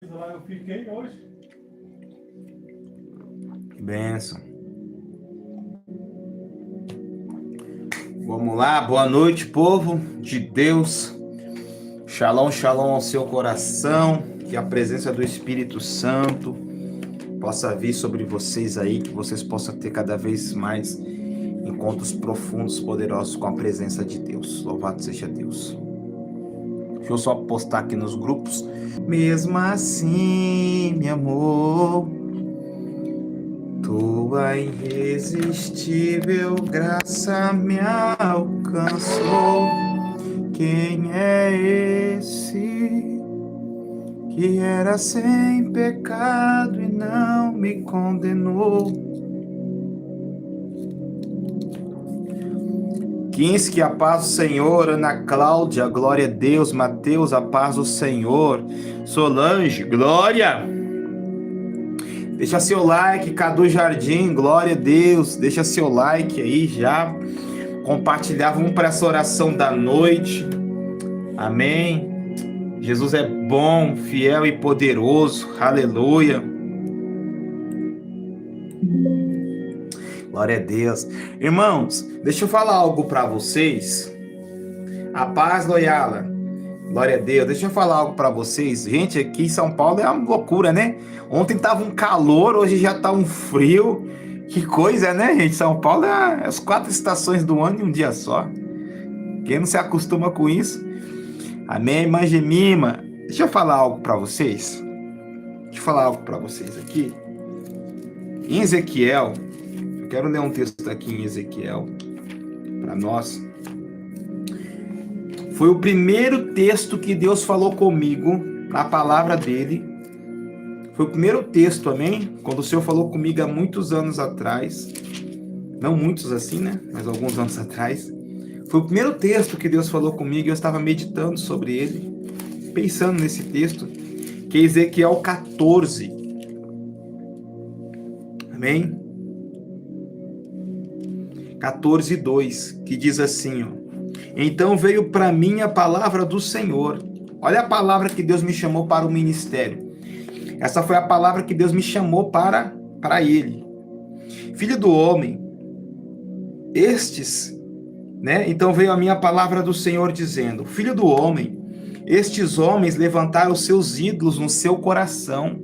Lá eu fiquei hoje. Que bênção. Vamos lá, boa noite, povo de Deus. Shalom, shalom ao seu coração. Que a presença do Espírito Santo possa vir sobre vocês aí, que vocês possam ter cada vez mais encontros profundos, poderosos com a presença de Deus. Louvado seja Deus. Deixa eu só postar aqui nos grupos. Mesmo assim, meu amor, tua irresistível graça me alcançou. Quem é esse que era sem pecado e não me condenou? Kinski, a paz do Senhor. Ana Cláudia, glória a Deus. Mateus, a paz do Senhor. Solange, glória. Deixa seu like, Cadu Jardim, glória a Deus. Deixa seu like aí já. Compartilhar, vamos para essa oração da noite. Amém. Jesus é bom, fiel e poderoso. Aleluia. Glória a Deus. Irmãos, deixa eu falar algo para vocês. A paz, Loyala. Glória a Deus. Deixa eu falar algo para vocês. Gente, aqui em São Paulo é uma loucura, né? Ontem tava um calor, hoje já tá um frio. Que coisa, né, gente? São Paulo é as 4 estações do ano em um dia só. Quem não se acostuma com isso? Amém, irmã Gemima. Deixa eu falar algo para vocês. Deixa eu falar algo para vocês aqui. Em Ezequiel, eu quero ler um texto aqui em Ezequiel para nós. Foi o primeiro texto que Deus falou comigo na palavra dele. Foi o primeiro texto, amém? Quando o Senhor falou comigo há muitos anos atrás. Não muitos assim, né? Mas alguns anos atrás. Foi o primeiro texto que Deus falou comigo e eu estava meditando sobre ele, pensando nesse texto, que é Ezequiel 14. Amém? 14:2, que diz assim, ó. Então veio para mim a palavra do Senhor. Olha a palavra que Deus me chamou para o ministério. Essa foi a palavra que Deus me chamou para ele. Filho do homem, estes, né? Então veio a minha palavra do Senhor dizendo: Filho do homem, estes homens levantaram seus ídolos no seu coração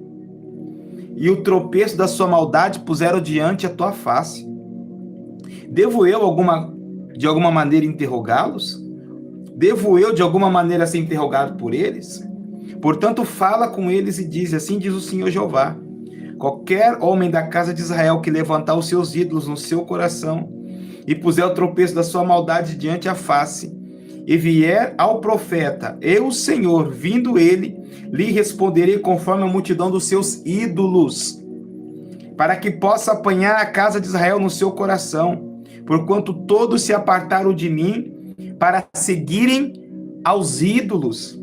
e o tropeço da sua maldade puseram diante a tua face. Devo eu de alguma maneira interrogá-los? Devo eu de alguma maneira ser interrogado por eles? Portanto, fala com eles e diz: assim diz o Senhor Jeová: qualquer homem da casa de Israel que levantar os seus ídolos no seu coração e puser o tropeço da sua maldade diante a face, e vier ao profeta, eu, o Senhor, vindo ele, lhe responderei conforme a multidão dos seus ídolos, para que possa apanhar a casa de Israel no seu coração, porquanto todos se apartaram de mim para seguirem aos ídolos.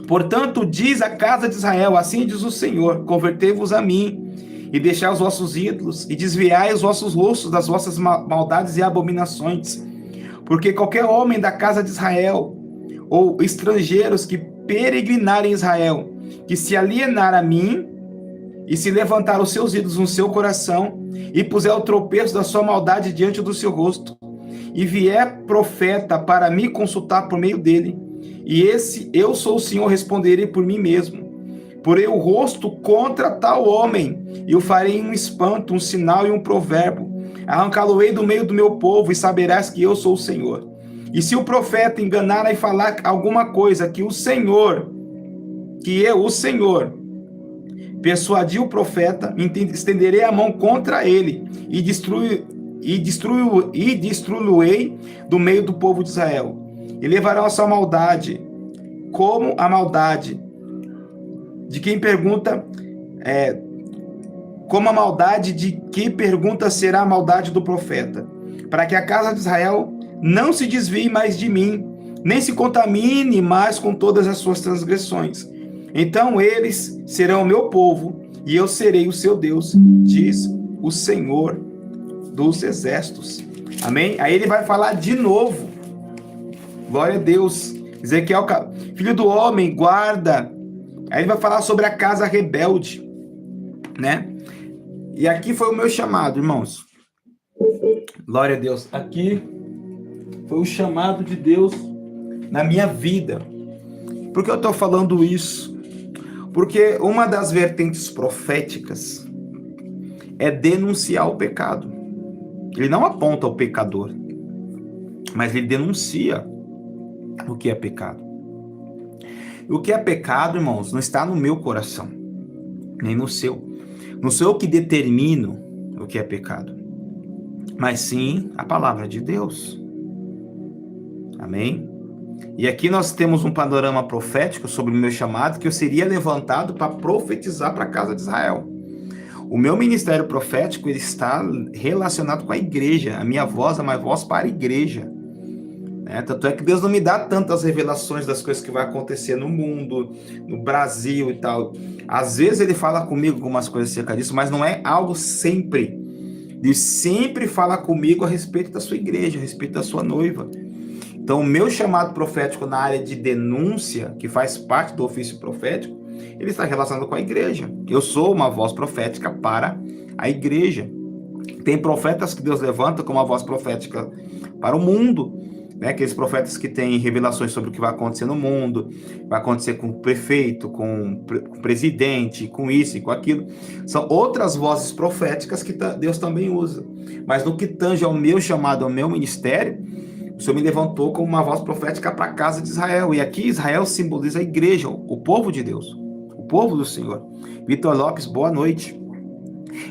Portanto, diz a casa de Israel, assim diz o Senhor: convertei-vos a mim, e deixai os vossos ídolos, e desviai os vossos rostos das vossas maldades e abominações. Porque qualquer homem da casa de Israel, ou estrangeiros que peregrinarem em Israel, que se alienar a mim, e se levantar os seus ídolos no seu coração, e puser o tropeço da sua maldade diante do seu rosto, e vier profeta para me consultar por meio dele, e esse eu sou o Senhor, responderei por mim mesmo. Porei o rosto contra tal homem, e o farei um espanto, um sinal e um provérbio. Arrancá-lo-ei do meio do meu povo, e saberás que eu sou o Senhor. E se o profeta enganar e falar alguma coisa que o Senhor, persuadiu o profeta, estenderei a mão contra ele, e destruí-lo-ei do meio do povo de Israel. E levarão a sua maldade, como a maldade de quem pergunta, como a maldade de quem pergunta será a maldade do profeta, para que a casa de Israel não se desvie mais de mim, nem se contamine mais com todas as suas transgressões. Então eles serão o meu povo, e eu serei o seu Deus, diz o Senhor dos exércitos. Amém? Aí ele vai falar de novo. Glória a Deus. Ezequiel, filho do homem, guarda Aí ele vai falar sobre a casa rebelde, né? E aqui foi o meu chamado, irmãos. Glória a Deus. Aqui foi o chamado de Deus na minha vida. Por que eu estou falando isso? Porque uma das vertentes proféticas é denunciar o pecado. Ele não aponta o pecador, mas ele denuncia o que é pecado. O que é pecado, irmãos, não está no meu coração, nem no seu. Não sou eu que determino o que é pecado, mas sim a palavra de Deus. Amém? E aqui nós temos um panorama profético sobre o meu chamado, que eu seria levantado para profetizar para a casa de Israel. O meu ministério profético, ele está relacionado com a igreja. A minha voz é uma voz para a igreja. Tanto é que Deus não me dá tantas revelações das coisas que vai acontecer no mundo, no Brasil e tal. Às vezes ele fala comigo algumas coisas acerca disso, mas não é algo sempre. Ele sempre fala comigo a respeito da sua igreja, a respeito da sua noiva. Então, o meu chamado profético na área de denúncia, que faz parte do ofício profético, ele está relacionado com a igreja. Eu sou uma voz profética para a igreja. Tem profetas que Deus levanta como uma voz profética para o mundo, né? Aqueles profetas que têm revelações sobre o que vai acontecer no mundo, vai acontecer com o prefeito, com o presidente, com isso e com aquilo. São outras vozes proféticas que Deus também usa. Mas no que tange ao meu chamado, ao meu ministério, o Senhor me levantou como uma voz profética para a casa de Israel. E aqui Israel simboliza a igreja, o povo de Deus, o povo do Senhor. Vitor Lopes, boa noite.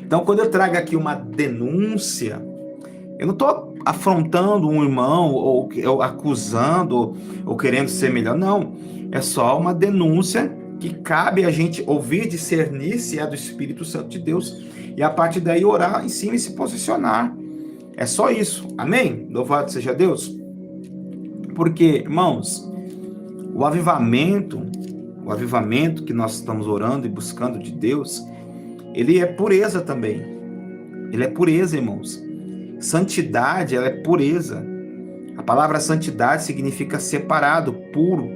Então, quando eu trago aqui uma denúncia, eu não estou afrontando um irmão, ou acusando, ou querendo ser melhor. Não, é só uma denúncia que cabe a gente ouvir, discernir se é do Espírito Santo de Deus, e a partir daí orar em cima e se posicionar. É só isso. Amém? Louvado seja Deus. Porque, irmãos, o avivamento que nós estamos orando e buscando de Deus, ele é pureza também. Ele é pureza, irmãos. Santidade, ela é pureza. A palavra santidade significa separado, puro,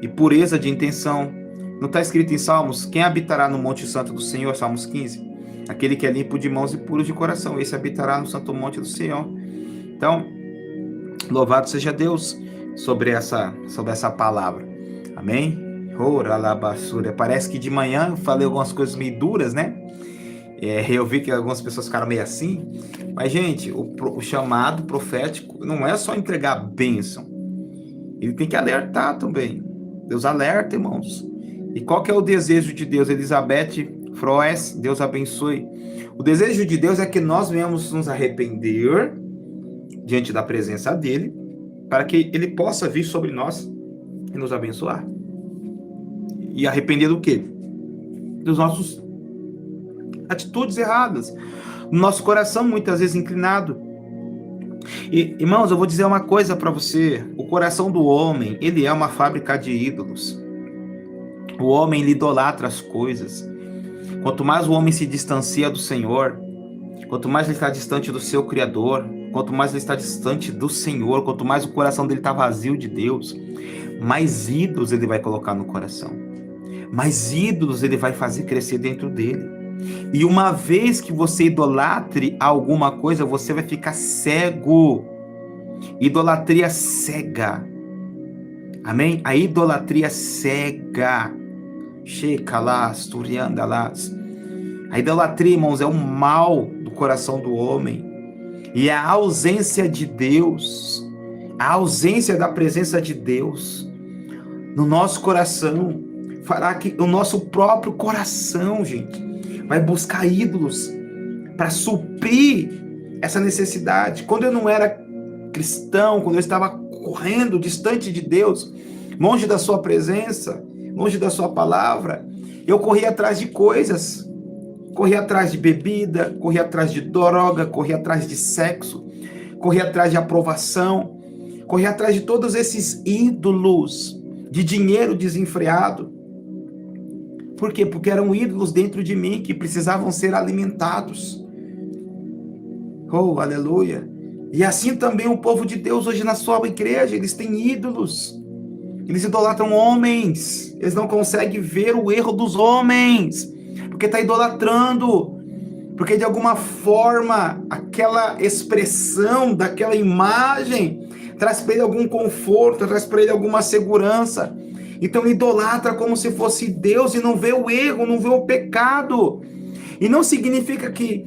e pureza de intenção. Não está escrito em Salmos? Quem habitará no monte santo do Senhor? Salmos 15. Aquele que é limpo de mãos e puro de coração, esse habitará no santo monte do Senhor. Então, louvado seja Deus sobre essa palavra. Amém? Oralabassura. Parece que de manhã eu falei algumas coisas meio duras, né? Eu vi que algumas pessoas ficaram meio assim. Mas, gente, o chamado profético não é só entregar a bênção. Ele tem que alertar também. Deus alerta, irmãos. E qual que é o desejo de Deus? Elizabeth Froes, Deus abençoe. O desejo de Deus é que nós venhamos nos arrepender diante da presença dele, para que ele possa vir sobre nós e nos abençoar. E arrepender do quê? Dos nossos atitudes erradas, no nosso coração muitas vezes inclinado. E, irmãos, eu vou dizer uma coisa para você: o coração do homem, ele é uma fábrica de ídolos. O homem, ele idolatra as coisas. Quanto mais o homem se distancia do Senhor, quanto mais ele está distante do seu Criador, quanto mais ele está distante do Senhor, quanto mais o coração dele está vazio de Deus, mais ídolos ele vai colocar no coração, mais ídolos ele vai fazer crescer dentro dele. E uma vez que você idolatre alguma coisa, você vai ficar cego. Idolatria cega. Amém? A idolatria cega. A idolatria, irmãos, é o mal do coração do homem. E a ausência de Deus, a ausência da presença de Deus no nosso coração, fará que o nosso próprio coração, gente, vai buscar ídolos para suprir essa necessidade. Quando eu não era cristão, quando eu estava correndo distante de Deus, longe da sua presença, longe da sua palavra, eu corria atrás de coisas, corria atrás de bebida, corria atrás de droga, corria atrás de sexo, corria atrás de aprovação, corria atrás de todos esses ídolos, de dinheiro desenfreado. Por quê? Porque eram ídolos dentro de mim que precisavam ser alimentados. Oh, aleluia! E assim também o povo de Deus hoje na sua igreja, eles têm ídolos. Eles idolatram homens. Eles não conseguem ver o erro dos homens, porque está idolatrando. Porque de alguma forma aquela expressão daquela imagem traz para ele algum conforto, traz para ele alguma segurança. Então ele idolatra como se fosse Deus e não vê o erro, não vê o pecado. E não significa que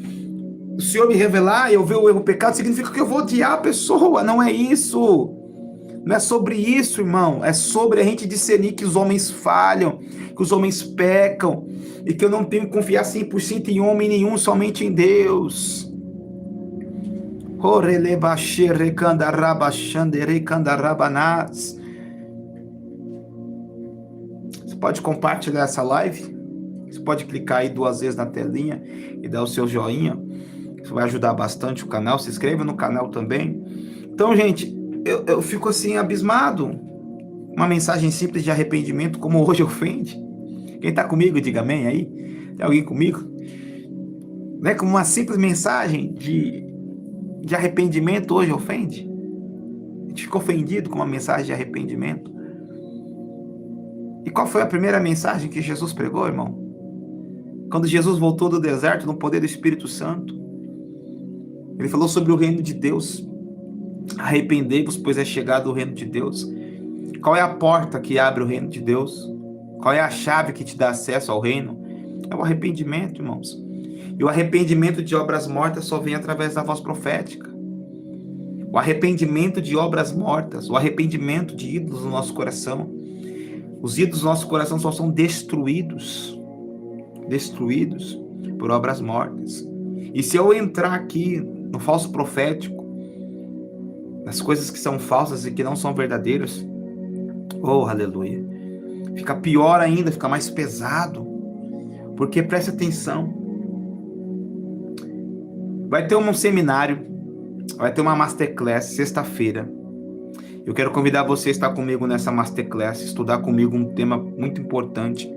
o Senhor me revelar e eu ver o erro, o pecado, significa que eu vou odiar a pessoa. Não é isso. Não é sobre isso, irmão. É sobre a gente discernir que os homens falham, que os homens pecam, e que eu não tenho que confiar 100% em homem nenhum, somente em Deus. Você pode compartilhar essa live? Você pode clicar aí 2 vezes na telinha e dar o seu joinha. Isso vai ajudar bastante o canal. Se inscreva no canal também. Então, gente, eu fico assim abismado. Uma mensagem simples de arrependimento, como hoje ofende. Quem está comigo, diga amém aí. Tem alguém comigo? Né? Como uma simples mensagem de arrependimento hoje ofende. A gente fica ofendido com uma mensagem de arrependimento. E qual foi a primeira mensagem que Jesus pregou, irmão? Quando Jesus voltou do deserto no poder do Espírito Santo, ele falou sobre o reino de Deus. Arrependei-vos, pois é chegado o reino de Deus. Qual é a porta que abre o reino de Deus? Qual é a chave que te dá acesso ao reino? É o arrependimento, irmãos. E o arrependimento de obras mortas só vem através da voz profética. O arrependimento de obras mortas, o arrependimento de ídolos no nosso coração. Os ídolos do nosso coração só são destruídos por obras mortas. E se eu entrar aqui no falso profético, nas coisas que são falsas e que não são verdadeiras, oh, aleluia, fica pior ainda, fica mais pesado, porque preste atenção, vai ter um seminário, vai ter uma masterclass sexta-feira. Eu quero convidar você a estar comigo nessa masterclass, estudar comigo um tema muito importante.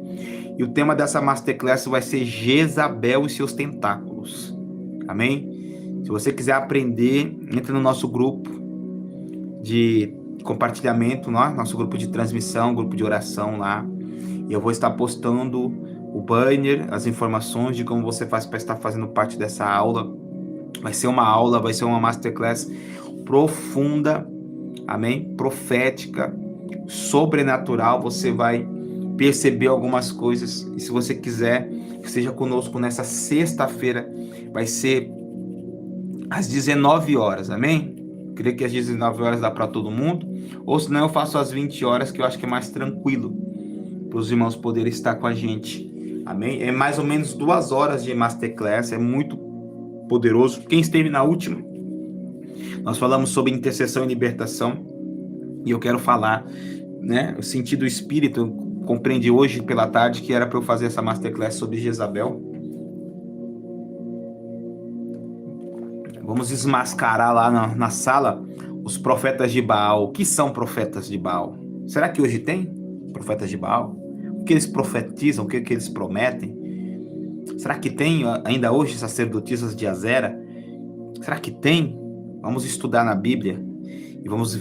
E o tema dessa masterclass vai ser Jezabel e seus tentáculos. Amém? Se você quiser aprender, entre no nosso grupo de compartilhamento, nosso grupo de transmissão, grupo de oração lá. E eu vou estar postando o banner, as informações de como você faz para estar fazendo parte dessa aula. Vai ser uma aula, vai ser uma masterclass profunda, amém? Profética, sobrenatural. Você vai perceber algumas coisas. E se você quiser, esteja conosco nessa sexta-feira. Vai ser às 19 horas, amém? Eu creio que às 19 horas dá para todo mundo. Ou senão eu faço às 20 horas, que eu acho que é mais tranquilo para os irmãos poderem estar com a gente. Amém? É mais ou menos 2 horas de masterclass. É muito poderoso. Quem esteve na última, nós falamos sobre intercessão e libertação. E eu quero falar, né? Eu senti do Espírito, eu compreendi hoje pela tarde que era para eu fazer essa masterclass sobre Jezabel. Vamos desmascarar lá na sala os profetas de Baal. O que são profetas de Baal? Será que hoje tem profetas de Baal? O que eles profetizam? O que eles prometem? Será que tem ainda hoje sacerdotisas de Azera? Será que tem? Vamos estudar na Bíblia e vamos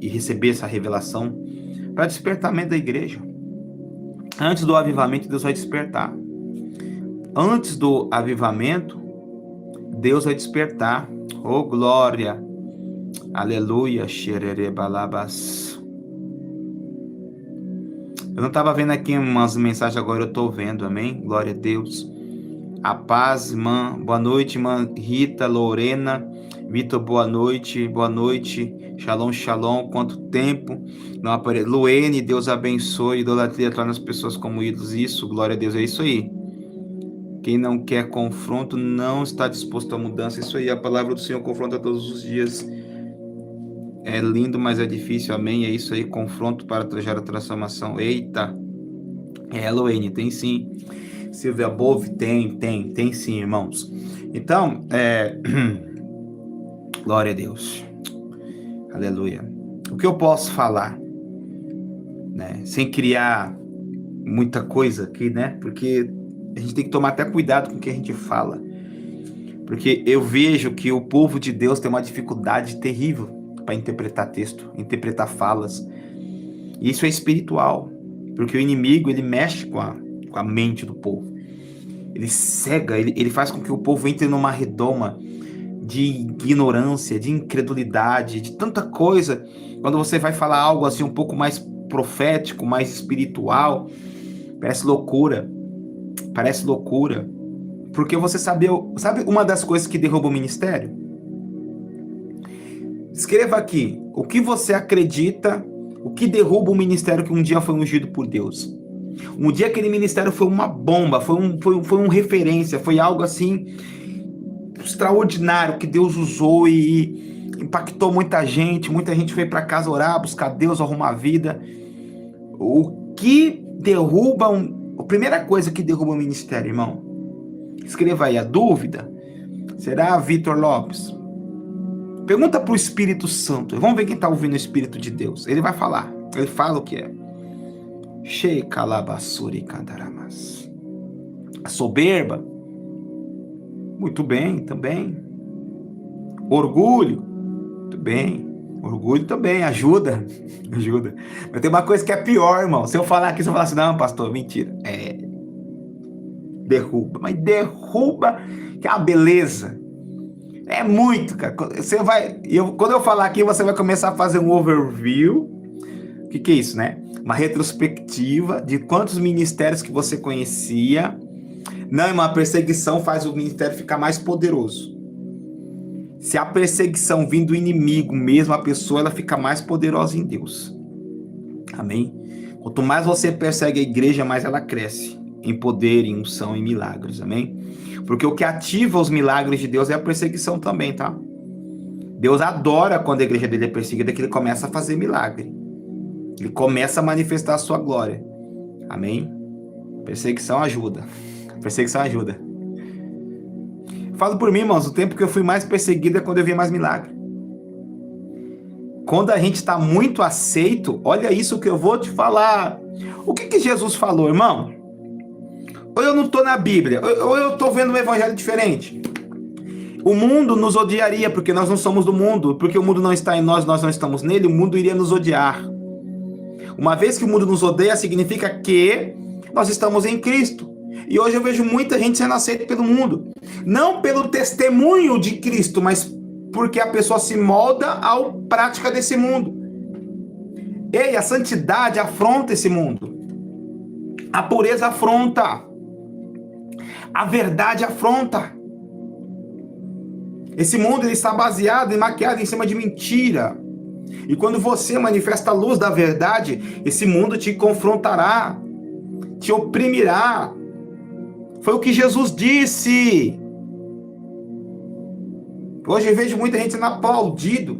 receber essa revelação para despertamento da igreja. Antes do avivamento, Deus vai despertar. Antes do avivamento, Deus vai despertar. Oh, glória! Aleluia! Xererebalabas. Eu não estava vendo aqui umas mensagens, agora eu estou vendo, amém? Glória a Deus. A paz, irmã. Boa noite, irmã Rita, Lorena. Vitor, boa noite. Boa noite. Shalom, shalom. Quanto tempo não apareceu. Luene, Deus abençoe. Idolatria torna as pessoas como ídolos. Isso, glória a Deus, é isso aí. Quem não quer confronto não está disposto à mudança. Isso aí, a palavra do Senhor confronta todos os dias. É lindo, mas é difícil, amém? É isso aí, confronto para trazer a transformação. Eita! É, Luene, tem sim. Silvia Bove, tem sim, irmãos. Então, glória a Deus. Aleluia. O que eu posso falar, né? Sem criar muita coisa aqui, né? Porque a gente tem que tomar até cuidado com o que a gente fala. Porque eu vejo que o povo de Deus tem uma dificuldade terrível para interpretar texto, interpretar falas. Isso é espiritual, porque o inimigo, ele mexe com a mente do povo. Ele cega, ele faz com que o povo entre numa redoma de ignorância, de incredulidade, de tanta coisa. Quando você vai falar algo assim um pouco mais profético, mais espiritual, parece loucura. Parece loucura. Porque você sabe uma das coisas que derruba o ministério? Escreva aqui, o que você acredita, o que derruba o ministério que um dia foi ungido por Deus? Um dia aquele ministério foi uma bomba, foi um referência, foi algo assim extraordinário que Deus usou e impactou muita gente foi para casa orar, buscar Deus, arrumar a vida. O que derruba a primeira coisa que derruba o ministério, irmão? Escreva aí a dúvida. Será Vitor Lopes? Pergunta para o Espírito Santo. Vamos ver quem está ouvindo o Espírito de Deus. Ele vai falar. Ele fala o que é. A soberba. Muito bem, também. Orgulho. Muito bem. Orgulho também, ajuda. Ajuda. Mas tem uma coisa que é pior, irmão. Se eu falar aqui, você vai falar assim, não, pastor, mentira. Derruba. Mas derruba, que é uma beleza. É muito, cara. Quando eu falar aqui, você vai começar a fazer um overview. O que é isso, né? Uma retrospectiva de quantos ministérios que você conhecia. Não, uma perseguição faz o ministério ficar mais poderoso. Se a perseguição vem do inimigo mesmo, a pessoa ela fica mais poderosa em Deus. Amém? Quanto mais você persegue a igreja, mais ela cresce em poder, em unção, em milagres. Amém? Porque o que ativa os milagres de Deus é a perseguição também, tá? Deus adora quando a igreja dele é perseguida, que ele começa a fazer milagre. Ele começa a manifestar a sua glória. Amém? Perseguição ajuda. Perseguição ajuda. Falo por mim, irmãos, o tempo que eu fui mais perseguido é quando eu vi mais milagre. Quando a gente está muito aceito, olha isso que eu vou te falar. O que Jesus falou, irmão? Ou eu não estou na Bíblia, ou eu estou vendo um evangelho diferente. O mundo nos odiaria, porque nós não somos do mundo, porque o mundo não está em nós, nós não estamos nele, o mundo iria nos odiar. Uma vez que o mundo nos odeia, significa que nós estamos em Cristo. E hoje eu vejo muita gente sendo aceita pelo mundo. Não pelo testemunho de Cristo, mas porque a pessoa se molda à prática desse mundo. Ei, a santidade afronta esse mundo. A pureza afronta. A verdade afronta. Esse mundo ele está baseado e maquiado em cima de mentira. E quando você manifesta a luz da verdade, esse mundo te confrontará, te oprimirá. Foi o que Jesus disse. Hoje eu vejo muita gente sendo aplaudido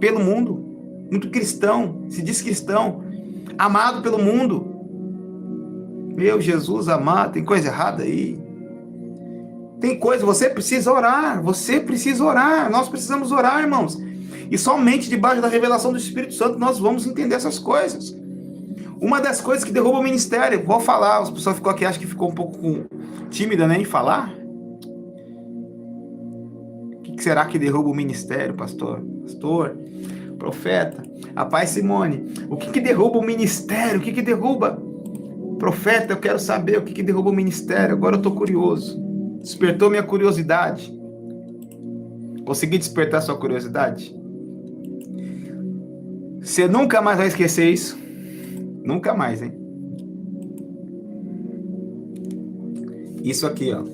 pelo mundo. Muito cristão, se diz cristão, amado pelo mundo. Meu Jesus amado, tem coisa errada aí. Tem coisa, você precisa orar, nós precisamos orar, irmãos. E somente debaixo da revelação do Espírito Santo nós vamos entender essas coisas. Uma das coisas que derruba o ministério, vou falar, as pessoas ficou aqui, acho que ficou um pouco tímida, né, em falar. O que será que derruba o ministério, pastor? Pastor, profeta, a Pai Simone, o que derruba o ministério? O que derruba? Profeta, eu quero saber o que derruba o ministério, agora eu estou curioso. Despertou minha curiosidade. Consegui despertar sua curiosidade? Você nunca mais vai esquecer isso. Nunca mais, hein? Isso aqui, ó.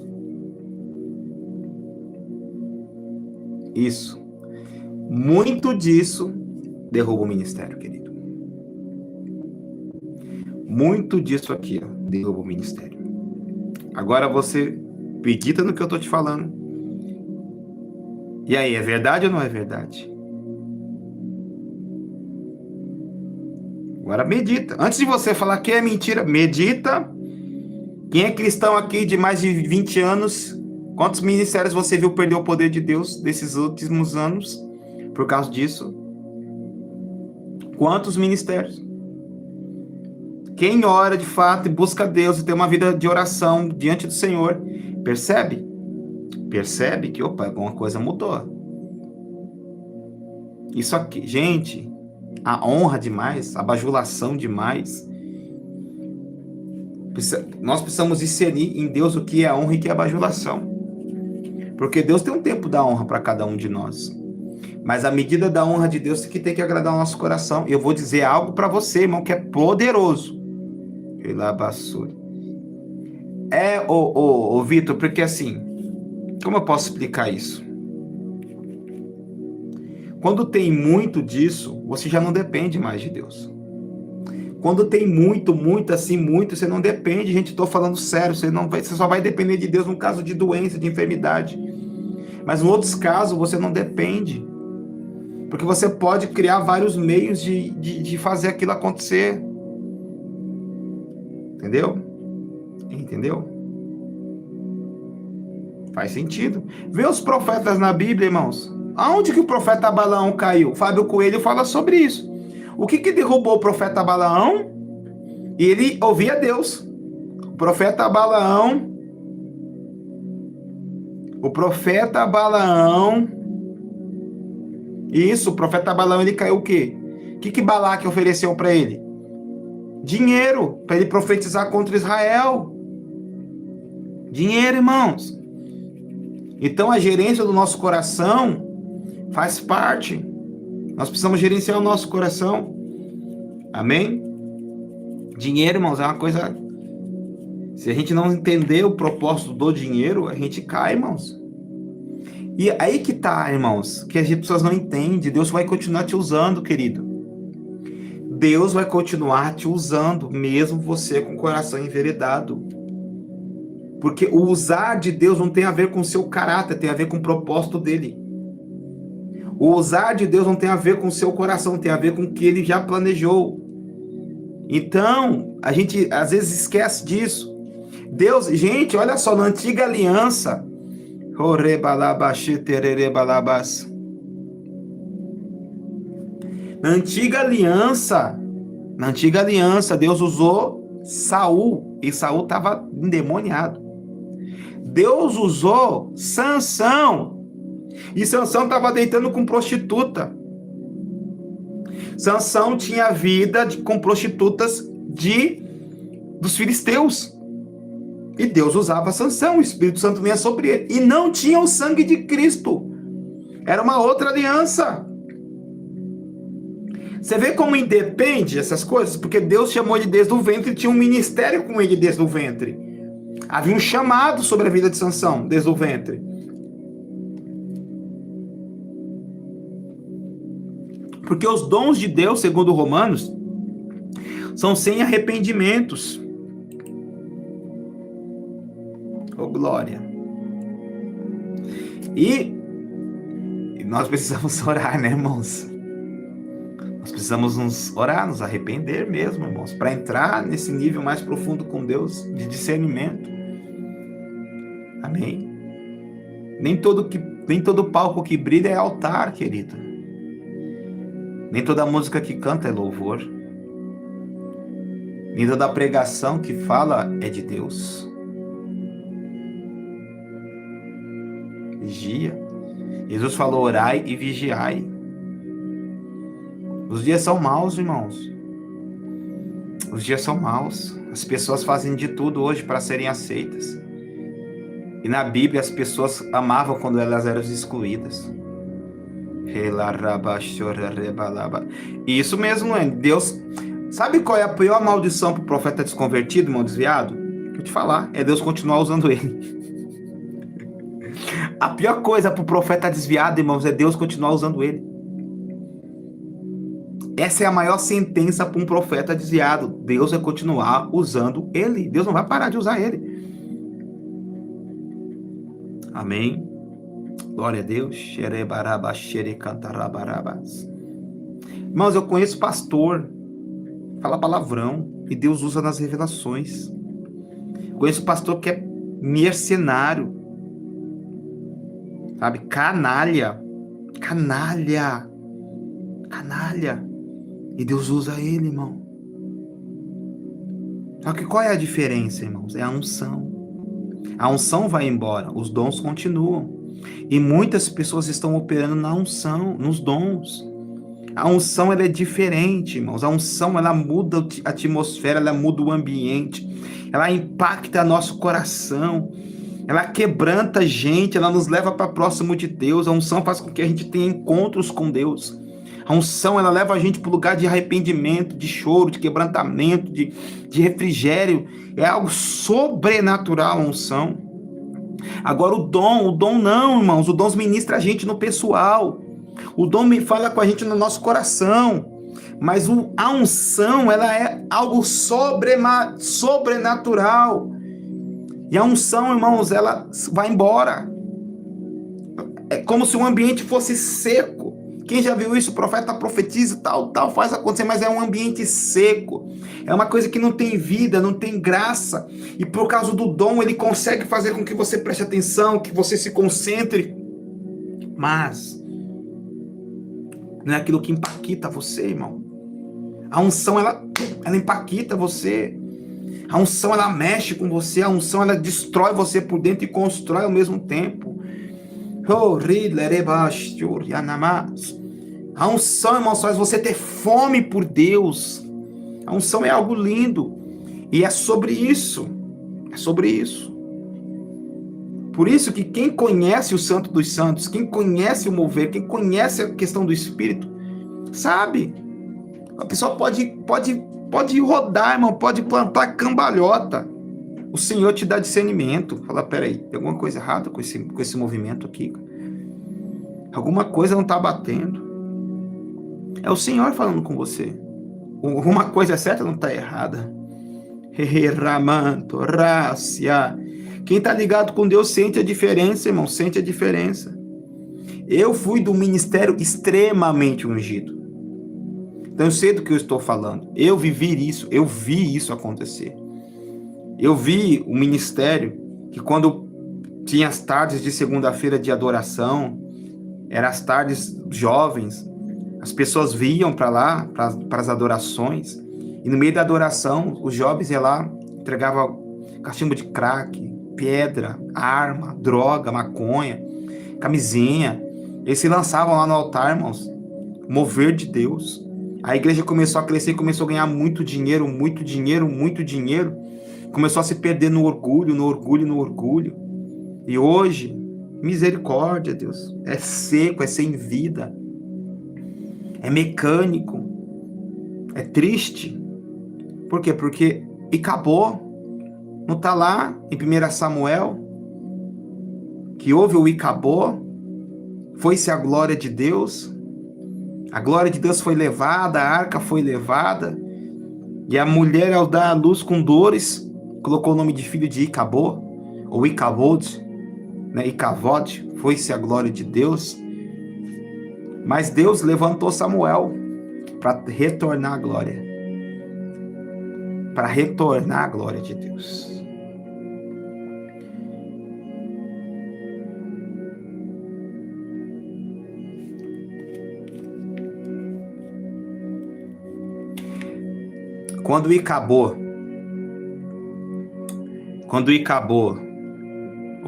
Isso. Muito disso derruba o ministério, querido. Muito disso aqui, ó, derruba o ministério. Agora você acredita no que eu tô te falando. E aí, é verdade ou não é verdade? Agora medita. Antes de você falar que é mentira, medita. Quem é cristão aqui de mais de 20 anos, quantos ministérios você viu perder o poder de Deus desses últimos anos por causa disso? Quantos ministérios? Quem ora de fato e busca Deus e tem uma vida de oração diante do Senhor, percebe que, opa, alguma coisa mudou. Isso aqui, gente, a honra demais, a bajulação demais. Nós precisamos discernir em Deus o que é honra e o que é bajulação. Porque Deus tem um tempo da honra para cada um de nós. Mas a medida da honra de Deus que tem que agradar o nosso coração. E eu vou dizer algo para você, irmão, que é poderoso. Vitor, porque assim, como eu posso explicar isso? Quando tem muito disso, você já não depende mais de Deus. Quando tem muito, você não depende, gente, estou falando sério, você só vai depender de Deus no caso de doença, de enfermidade. Mas em outros casos, você não depende. Porque você pode criar vários meios de fazer aquilo acontecer. Entendeu? Faz sentido. Vê os profetas na Bíblia, irmãos. Aonde que o profeta Balaão caiu? Fábio Coelho fala sobre isso. O que derrubou o profeta Balaão? Ele ouvia Deus. O profeta Balaão, isso, o profeta Balaão, ele caiu o quê? O que Balaque ofereceu para ele? Dinheiro, para ele profetizar contra Israel. Dinheiro, irmãos. Então, a gerência do nosso coração faz parte. Nós precisamos gerenciar o nosso coração. Amém? Dinheiro, irmãos, é uma coisa... Se a gente não entender o propósito do dinheiro, a gente cai, irmãos. E aí que tá, irmãos, que as pessoas não entendem. Deus vai continuar te usando, querido. Deus vai continuar te usando, mesmo você com o coração enveredado. Porque o usar de Deus não tem a ver com o seu caráter, tem a ver com o propósito dele. O usar de Deus não tem a ver com o seu coração, tem a ver com o que ele já planejou. Então, a gente às vezes esquece disso. Deus, gente, olha só, na antiga aliança, na antiga aliança, Deus usou Saul, e Saul estava endemoniado. Deus usou Sansão, e Sansão estava deitando com prostituta. Sansão tinha vida com prostitutas dos filisteus. E Deus usava Sansão, o Espírito Santo vinha sobre ele. E não tinha o sangue de Cristo. Era uma outra aliança. Você vê como independe essas coisas? Porque Deus chamou ele desde o ventre e tinha um ministério com ele desde o ventre. Havia um chamado sobre a vida de Sansão desde o ventre. Porque os dons de Deus, segundo Romanos, são sem arrependimentos. Oh, glória. E nós precisamos orar, né, irmãos? Nós precisamos nos orar, nos arrepender mesmo, irmãos, para entrar nesse nível mais profundo com Deus, de discernimento. Amém? Nem todo palco que brilha é altar, querido. Nem toda música que canta é louvor. Nem toda pregação que fala é de Deus. Vigia. Jesus falou: orai e vigiai. Os dias são maus, irmãos. Os dias são maus. As pessoas fazem de tudo hoje para serem aceitas. E na Bíblia as pessoas amavam quando elas eram excluídas. E isso mesmo, é Deus. Sabe qual é a pior maldição para o profeta desconvertido, irmão desviado? Vou te falar, é Deus continuar usando ele. A pior coisa para o profeta desviado, irmãos, é Deus continuar usando ele. Essa é a maior sentença para um profeta desviado. Deus vai continuar usando ele. Deus não vai parar de usar ele. Amém. Glória a Deus. Irmãos, eu conheço pastor, fala palavrão, e Deus usa nas revelações. Conheço pastor que é mercenário, sabe? Canalha. E Deus usa ele, irmão. Só que qual é a diferença, irmãos? É a unção. A unção vai embora, os dons continuam. E muitas pessoas estão operando na unção, nos dons. A unção, ela é diferente, irmãos. A unção, ela muda a atmosfera, ela muda o ambiente. Ela impacta nosso coração. Ela quebranta a gente, ela nos leva para próximo de Deus. A unção faz com que a gente tenha encontros com Deus. A unção, ela leva a gente para o lugar de arrependimento, de choro, de quebrantamento, de refrigério. É algo sobrenatural a unção. Agora o dom não, irmãos. O dom ministra a gente no pessoal. O dom me fala com a gente no nosso coração. Mas a unção, ela é algo sobrenatural. E a unção, irmãos, ela vai embora. É como se o ambiente fosse seco. Quem já viu isso? O profeta profetiza, tal, faz acontecer, mas é um ambiente seco. É uma coisa que não tem vida, não tem graça. E por causa do dom, ele consegue fazer com que você preste atenção, que você se concentre. Mas não é aquilo que impacta você, irmão. A unção, ela impacta você. A unção, ela mexe com você. A unção, ela destrói você por dentro e constrói ao mesmo tempo. A unção, irmãos, faz você ter fome por Deus. A unção é algo lindo. E é sobre isso. É sobre isso. Por isso que quem conhece o Santo dos Santos, quem conhece o mover, quem conhece a questão do Espírito, sabe? A pessoa pode rodar, irmão, pode plantar cambalhota. O Senhor te dá discernimento. Fala, peraí, tem alguma coisa errada com esse movimento aqui? Alguma coisa não está batendo. É o Senhor falando com você. Uma coisa é certa, não está errada. Quem está ligado com Deus sente a diferença, irmão, sente a diferença. Eu fui do ministério extremamente ungido. Então eu sei do que eu estou falando. Eu vivi isso, eu vi isso acontecer. Eu vi o ministério que quando tinha as tardes de segunda-feira de adoração, eram as tardes jovens, as pessoas vinham para lá, para as adorações, e no meio da adoração, os jovens iam lá, entregavam cachimbo de crack, pedra, arma, droga, maconha, camisinha. Eles se lançavam lá no altar, irmãos, mover de Deus. A igreja começou a crescer, começou a ganhar muito dinheiro. Começou a se perder no orgulho. E hoje, misericórdia, Deus, é seco, é sem vida, é mecânico, é triste. Por quê? Porque acabou. Não está lá em 1 Samuel que houve o acabou, foi-se a glória de Deus. A glória de Deus foi levada, a arca foi levada, e a mulher, ao dar à luz com dores, colocou o nome de filho de Icabô, ou Icabod, né? Icavod, foi-se a glória de Deus. Mas Deus levantou Samuel para retornar a glória. Para retornar a glória de Deus. Quando o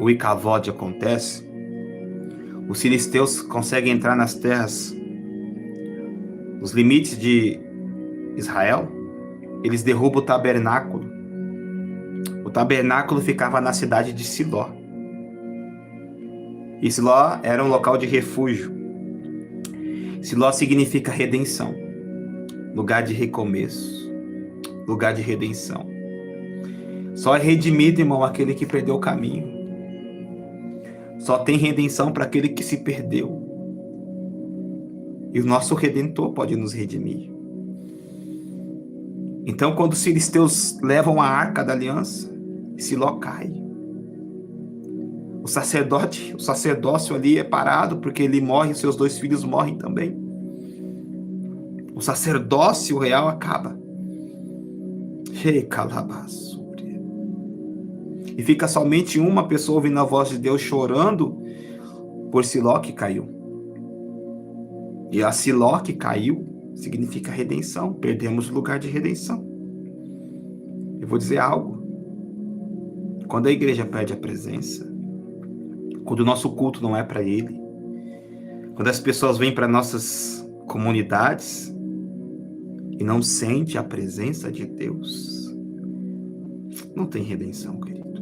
Icavod acontece, os filisteus conseguem entrar nas terras, nos limites de Israel. Eles derrubam o tabernáculo. O tabernáculo ficava na cidade de Siló. E Siló era um local de refúgio. Siló significa redenção, lugar de recomeço, lugar de redenção. Só é redimido, irmão, aquele que perdeu o caminho. Só tem redenção para aquele que se perdeu. E o nosso Redentor pode nos redimir. Então, quando os filisteus levam a arca da aliança, Siló cai. O sacerdócio ali é parado, porque ele morre e seus 2 filhos morrem também. O sacerdócio real acaba. E fica somente uma pessoa ouvindo a voz de Deus chorando por Siló que caiu. E a Siló que caiu significa redenção. Perdemos o lugar de redenção. Eu vou dizer algo. Quando a igreja perde a presença, quando o nosso culto não é para Ele, quando as pessoas vêm para nossas comunidades e não sente a presença de Deus, não tem redenção, querido.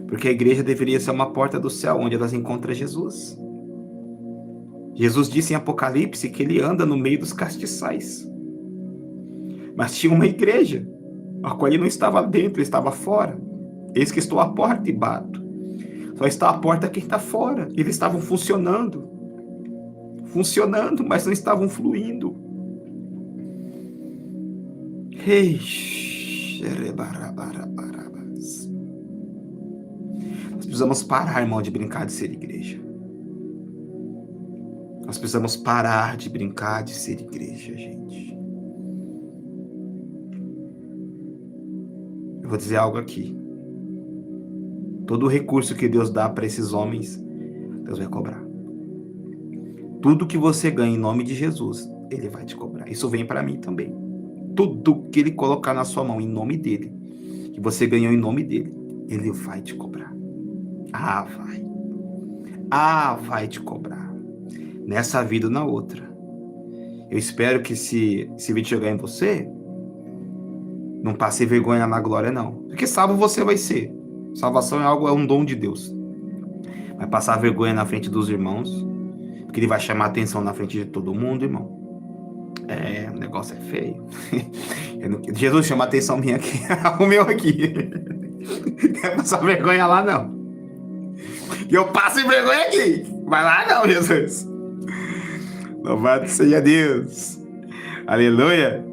Porque a igreja deveria ser uma porta do céu, onde elas encontram Jesus. Jesus disse em Apocalipse que ele anda no meio dos castiçais. Mas tinha uma igreja, a qual ele não estava dentro, ele estava fora. Eis que estou à porta e bato. Só está à porta quem está fora. Eles estavam funcionando, mas não estavam fluindo. Nós precisamos parar, irmão, de brincar de ser igreja. Nós precisamos parar de brincar de ser igreja, gente. Eu vou dizer algo aqui. Todo o recurso que Deus dá para esses homens, Deus vai cobrar. Tudo que você ganha em nome de Jesus, Ele vai te cobrar. Isso vem para mim também. Tudo que Ele colocar na sua mão em nome dEle, que você ganhou em nome dEle, Ele vai te cobrar. Vai. Vai te cobrar. Nessa vida ou na outra. Eu espero que se vídeo chegar em você, não passe vergonha na glória, não. Porque salvo você vai ser. Salvação é um dom de Deus. Vai passar vergonha na frente dos irmãos, porque ele vai chamar atenção na frente de todo mundo, irmão. O negócio é feio. Jesus chama a atenção minha aqui, o meu aqui. Não vai passar vergonha lá, não. E eu passo vergonha aqui. Vai lá, não, Jesus. Louvado seja Deus. Aleluia.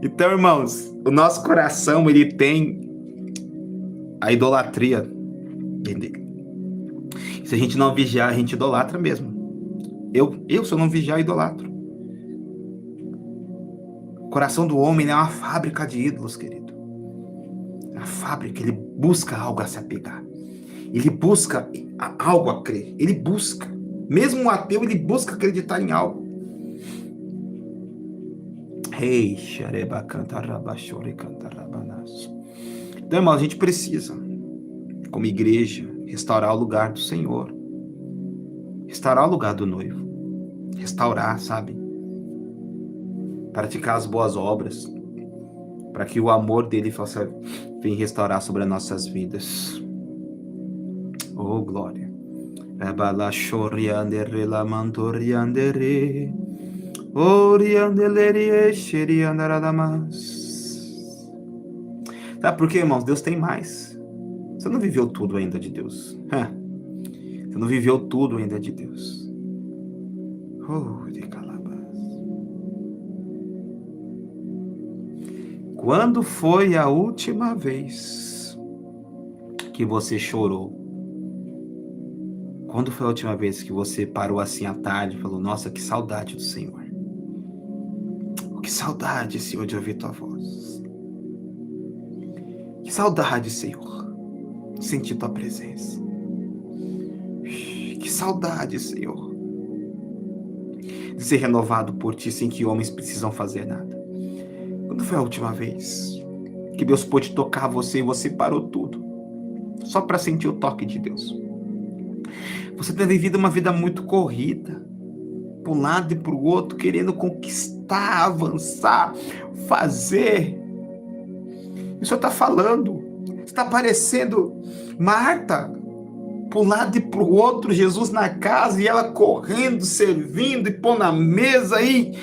Então, irmãos, o nosso coração, ele tem a idolatria dele. Se a gente não vigiar, a gente idolatra mesmo. Se eu não vigiar, idolatro. O coração do homem é uma fábrica de ídolos, querido. É uma fábrica, ele busca algo a se apegar. Ele busca algo a crer. Ele busca. Mesmo um ateu, ele busca acreditar em algo. Então, irmão, a gente precisa, como igreja, restaurar o lugar do Senhor. Restaurar o lugar do noivo. Restaurar, sabe? Praticar as boas obras. Para que o amor dele possa vir restaurar sobre as nossas vidas. Oh, glória. Sabe por quê, irmãos? Deus tem mais. Você não viveu tudo ainda de Deus. Você não viveu tudo ainda de Deus. De calabas. Quando foi a última vez que você chorou? Quando foi a última vez que você parou assim à tarde e falou, nossa, que saudade do Senhor. Que saudade, Senhor, de ouvir tua voz. Que saudade, Senhor, de sentir tua presença. Que saudade, Senhor, de ser renovado por ti sem que homens precisam fazer nada. Quando foi a última vez que Deus pôde tocar você e você parou tudo só para sentir o toque de Deus? Você tem vivido uma vida muito corrida, para um lado e para o outro, querendo conquistar, avançar, fazer. O Senhor está falando, está parecendo Marta, para um lado e para o outro, Jesus na casa e ela correndo, servindo e pondo na mesa aí,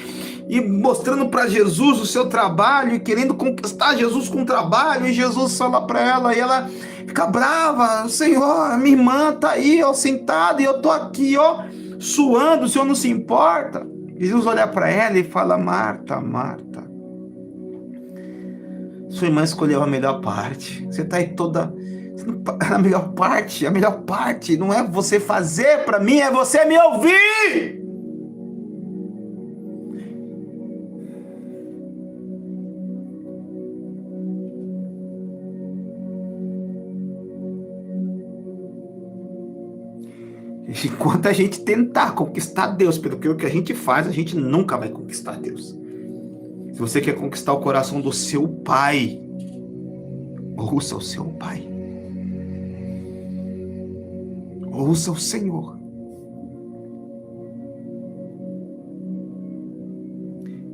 e mostrando para Jesus o seu trabalho, e querendo conquistar Jesus com o trabalho, e Jesus fala para ela, e ela fica brava, Senhor, minha irmã está aí, ó, sentada, e eu estou aqui, ó, suando, o Senhor não se importa? Jesus olha para ela e fala, Marta, Marta, sua irmã escolheu a melhor parte, você está aí toda... A melhor parte não é você fazer para mim, é você me ouvir. Enquanto a gente tentar conquistar Deus pelo que a gente faz, a gente nunca vai conquistar Deus. Se você quer conquistar o coração do seu pai, ouça o seu pai. Ouça o Senhor.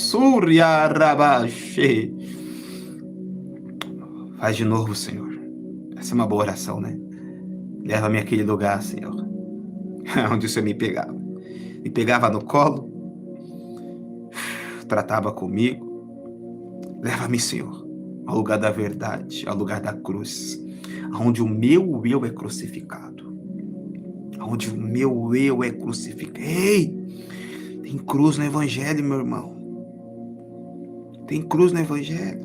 Surya Rabache. Faz de novo, Senhor. Essa é uma boa oração, né? Leva-me àquele lugar, Senhor, onde o Senhor me pegava. Me pegava no colo, tratava comigo. Leva-me, Senhor, ao lugar da verdade, ao lugar da cruz, onde o meu eu é crucificado. Onde o meu eu é crucificado. Ei! Tem cruz no Evangelho, meu irmão. Tem cruz no Evangelho.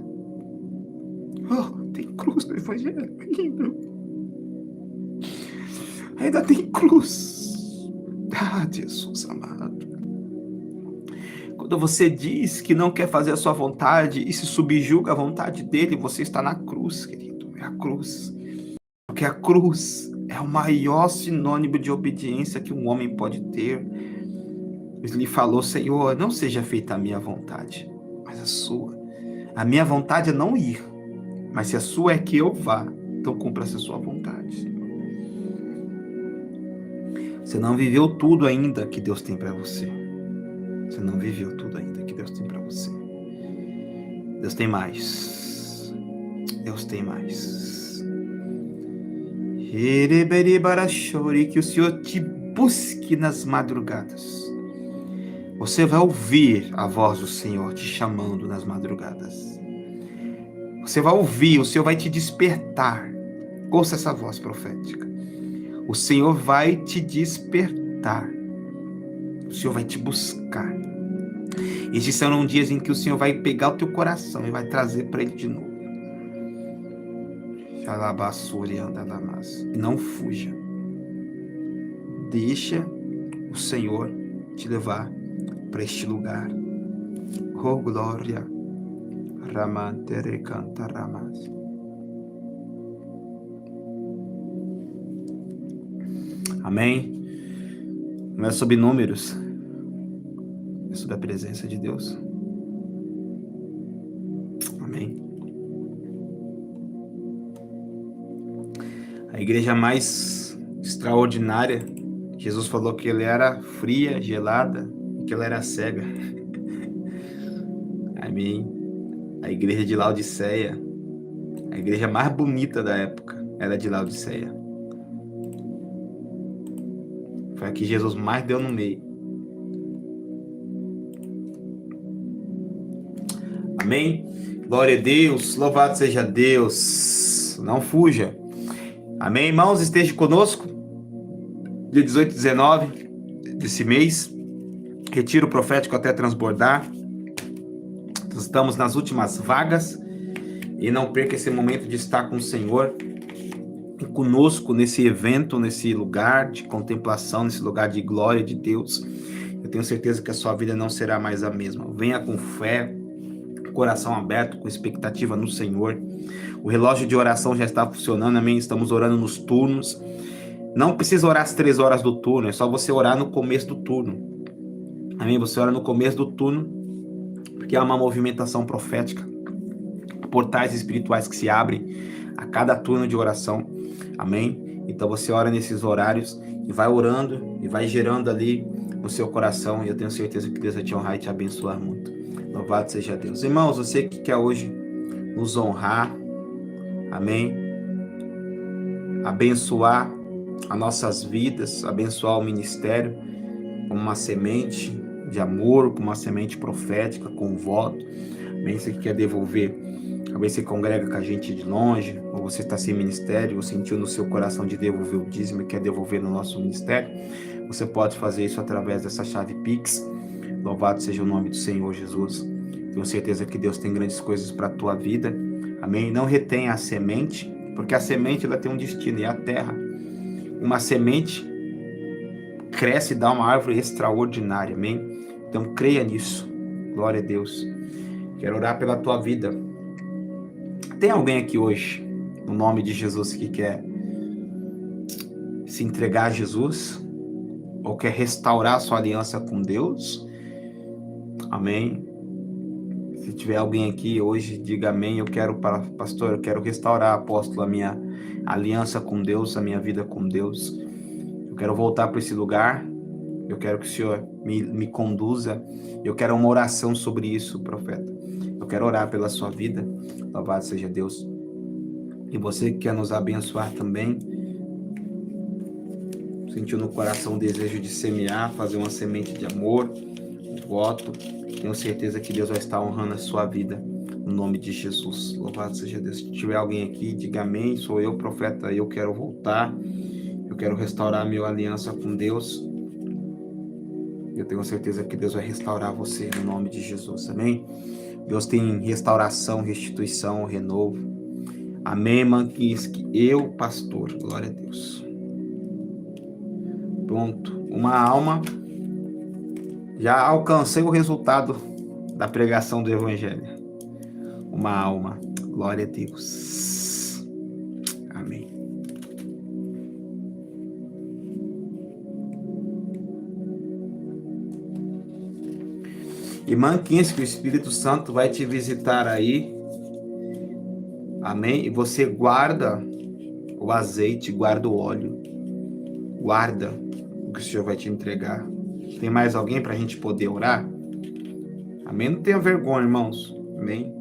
Oh, tem cruz no Evangelho ainda. Ainda tem cruz. Ah, Jesus amado. Quando você diz que não quer fazer a sua vontade e se subjuga à vontade dele, você está na cruz, querido. É a cruz. Porque a cruz é o maior sinônimo de obediência que um homem pode ter. Ele falou: Senhor, não seja feita a minha vontade, mas a sua. A minha vontade é não ir, mas se a sua é que eu vá, então cumpra-se a sua vontade, Senhor. Você não viveu tudo ainda que Deus tem para você. Você não viveu tudo ainda que Deus tem para você. Deus tem mais. Deus tem mais. Que o Senhor te busque nas madrugadas. Você vai ouvir a voz do Senhor te chamando nas madrugadas. Você vai ouvir, o Senhor vai te despertar. Ouça essa voz profética. O Senhor vai te despertar. O Senhor vai te buscar. Esses serão dias em que o Senhor vai pegar o teu coração e vai trazer para Ele de novo. E não fuja. Deixa o Senhor te levar para este lugar. Oh, glória. Ramantere canta ramas. Amém. Não é sobre números, é sobre a presença de Deus. Amém. A igreja mais extraordinária, Jesus falou que ele era fria, gelada, que ela era cega. Amém. A igreja de Laodiceia, a igreja mais bonita da época, era de Laodiceia. Foi a que Jesus mais deu no meio. Amém? Glória a Deus, louvado seja Deus. Não fuja. Amém, irmãos? Esteja conosco. Dia 18 e 19 desse mês. Retiro profético até transbordar. Estamos nas últimas vagas. E não perca esse momento de estar com o Senhor conosco nesse evento, nesse lugar de contemplação, nesse lugar de glória de Deus. Eu tenho certeza que a sua vida não será mais a mesma. Venha com fé, coração aberto, com expectativa no Senhor. O relógio de oração já está funcionando, amém? Estamos orando nos turnos. Não precisa orar as 3 horas do turno, é só você orar no começo do turno. Amém? Você ora no começo do turno, porque há uma movimentação profética. Portais espirituais que se abrem a cada turno de oração. Amém? Então você ora nesses horários e vai orando e vai gerando ali no seu coração. E eu tenho certeza que Deus vai te honrar e te abençoar muito. Louvado seja Deus. Irmãos, você que quer hoje nos honrar, amém? Abençoar as nossas vidas, abençoar o ministério como uma semente, de amor, com uma semente profética, com um voto. Amém? Você que quer devolver, talvez você congrega com a gente de longe, ou você está sem ministério, ou sentiu no seu coração de devolver o dízimo e quer devolver no nosso ministério, você pode fazer isso através dessa chave Pix. Louvado seja o nome do Senhor Jesus. Tenho certeza que Deus tem grandes coisas para a tua vida. Amém? Não retenha a semente, porque a semente ela tem um destino, e a terra. Uma semente cresce e dá uma árvore extraordinária. Amém? Então creia nisso. Glória a Deus. Quero orar pela tua vida. Tem alguém aqui hoje, no nome de Jesus, que quer se entregar a Jesus? Ou quer restaurar a sua aliança com Deus? Amém? Se tiver alguém aqui hoje, diga amém. Eu quero, pastor, eu quero restaurar, apóstolo, a minha aliança com Deus, a minha vida com Deus. Eu quero voltar para esse lugar. Eu quero que o Senhor me conduza. Eu quero uma oração sobre isso, profeta. Eu quero orar pela sua vida. Louvado seja Deus. E você que quer nos abençoar também, sentiu no coração o desejo de semear, fazer uma semente de amor, um voto, tenho certeza que Deus vai estar honrando a sua vida, no nome de Jesus. Louvado seja Deus. Se tiver alguém aqui, diga amém. Sou eu, profeta, eu quero voltar, eu quero restaurar a minha aliança com Deus. Eu tenho certeza que Deus vai restaurar você, no nome de Jesus, amém? Deus tem restauração, restituição, renovo. Amém, Manquinski? Eu, pastor, glória a Deus. Pronto, uma alma, já alcancei o resultado da pregação do Evangelho. Uma alma, glória a Deus. Amém. E Manquinski, o Espírito Santo vai te visitar aí. Amém? E você guarda o azeite, guarda o óleo. Guarda o que o Senhor vai te entregar. Tem mais alguém para a gente poder orar? Amém? Não tenha vergonha, irmãos. Amém?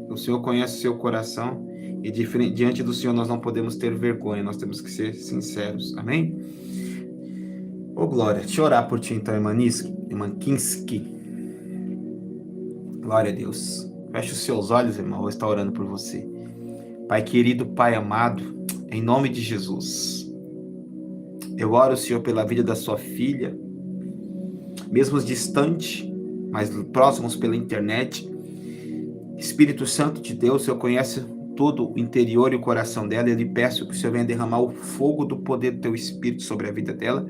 O Senhor conhece o seu coração. E diante do Senhor nós não podemos ter vergonha. Nós temos que ser sinceros. Amém? Ô, glória. Deixa eu orar por ti então, Manquinski. Glória a Deus. Feche os seus olhos, irmão. Eu vou estar orando por você. Pai querido, Pai amado, em nome de Jesus, eu oro, Senhor, pela vida da sua filha, mesmo distante, mas próximos pela internet. Espírito Santo de Deus, o Senhor conhece todo o interior e o coração dela. Eu lhe peço que o Senhor venha derramar o fogo do poder do teu Espírito sobre a vida dela.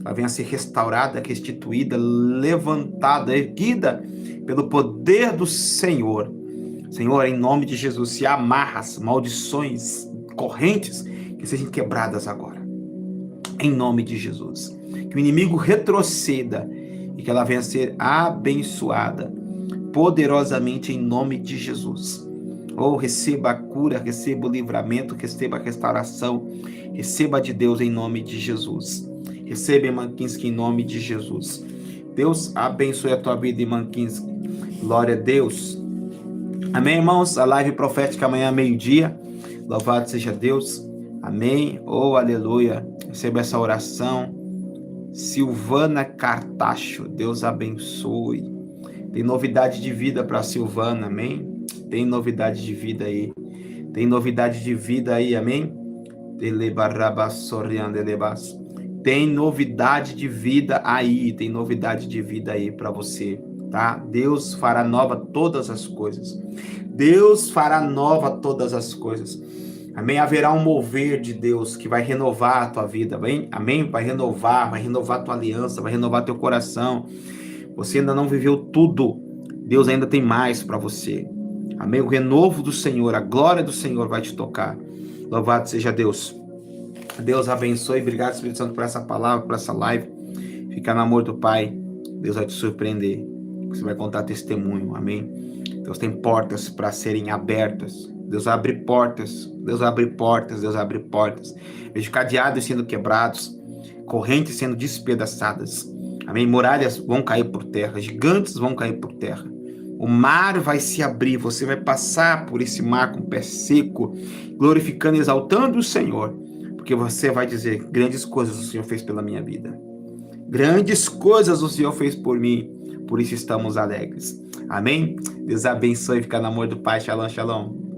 Ela venha ser restaurada, restituída, levantada, erguida pelo poder do Senhor. Senhor, em nome de Jesus, se amarras, maldições, correntes, que sejam quebradas agora. Em nome de Jesus. Que o inimigo retroceda e que ela venha a ser abençoada poderosamente em nome de Jesus. Oh, receba a cura, receba o livramento, receba a restauração, receba de Deus em nome de Jesus. Receba, Manquinski, em nome de Jesus. Deus abençoe a tua vida, Manquinski. Glória a Deus. Amém, irmãos? A live profética amanhã, meio-dia. Louvado seja Deus. Amém. Oh, aleluia. Receba essa oração. Silvana Cartacho. Deus abençoe. Tem novidade de vida para Silvana, amém? Tem novidade de vida aí. Tem novidade de vida aí, amém? Tem novidade de vida aí. Tem novidade de vida aí para você. Tá? Deus fará nova todas as coisas. Deus fará nova todas as coisas. Amém? Haverá um mover de Deus que vai renovar a tua vida, bem? Amém? Vai renovar a tua aliança, vai renovar teu coração. Você ainda não viveu tudo. Deus ainda tem mais para você. Amém? O renovo do Senhor, a glória do Senhor vai te tocar. Louvado seja Deus. Deus abençoe. Obrigado, Espírito Santo, por essa palavra, por essa live. Fica no amor do Pai. Deus vai te surpreender. Você vai contar testemunho, amém? Deus tem portas para serem abertas. Deus abre portas, Deus abre portas, Deus abre portas. Vejo cadeados sendo quebrados, correntes sendo despedaçadas, amém? Muralhas vão cair por terra, gigantes vão cair por terra. O mar vai se abrir, você vai passar por esse mar com o pé seco, glorificando e exaltando o Senhor, porque você vai dizer, grandes coisas o Senhor fez pela minha vida. Grandes coisas o Senhor fez por mim, por isso estamos alegres. Amém? Deus abençoe e fica no amor do Pai. Shalom, shalom.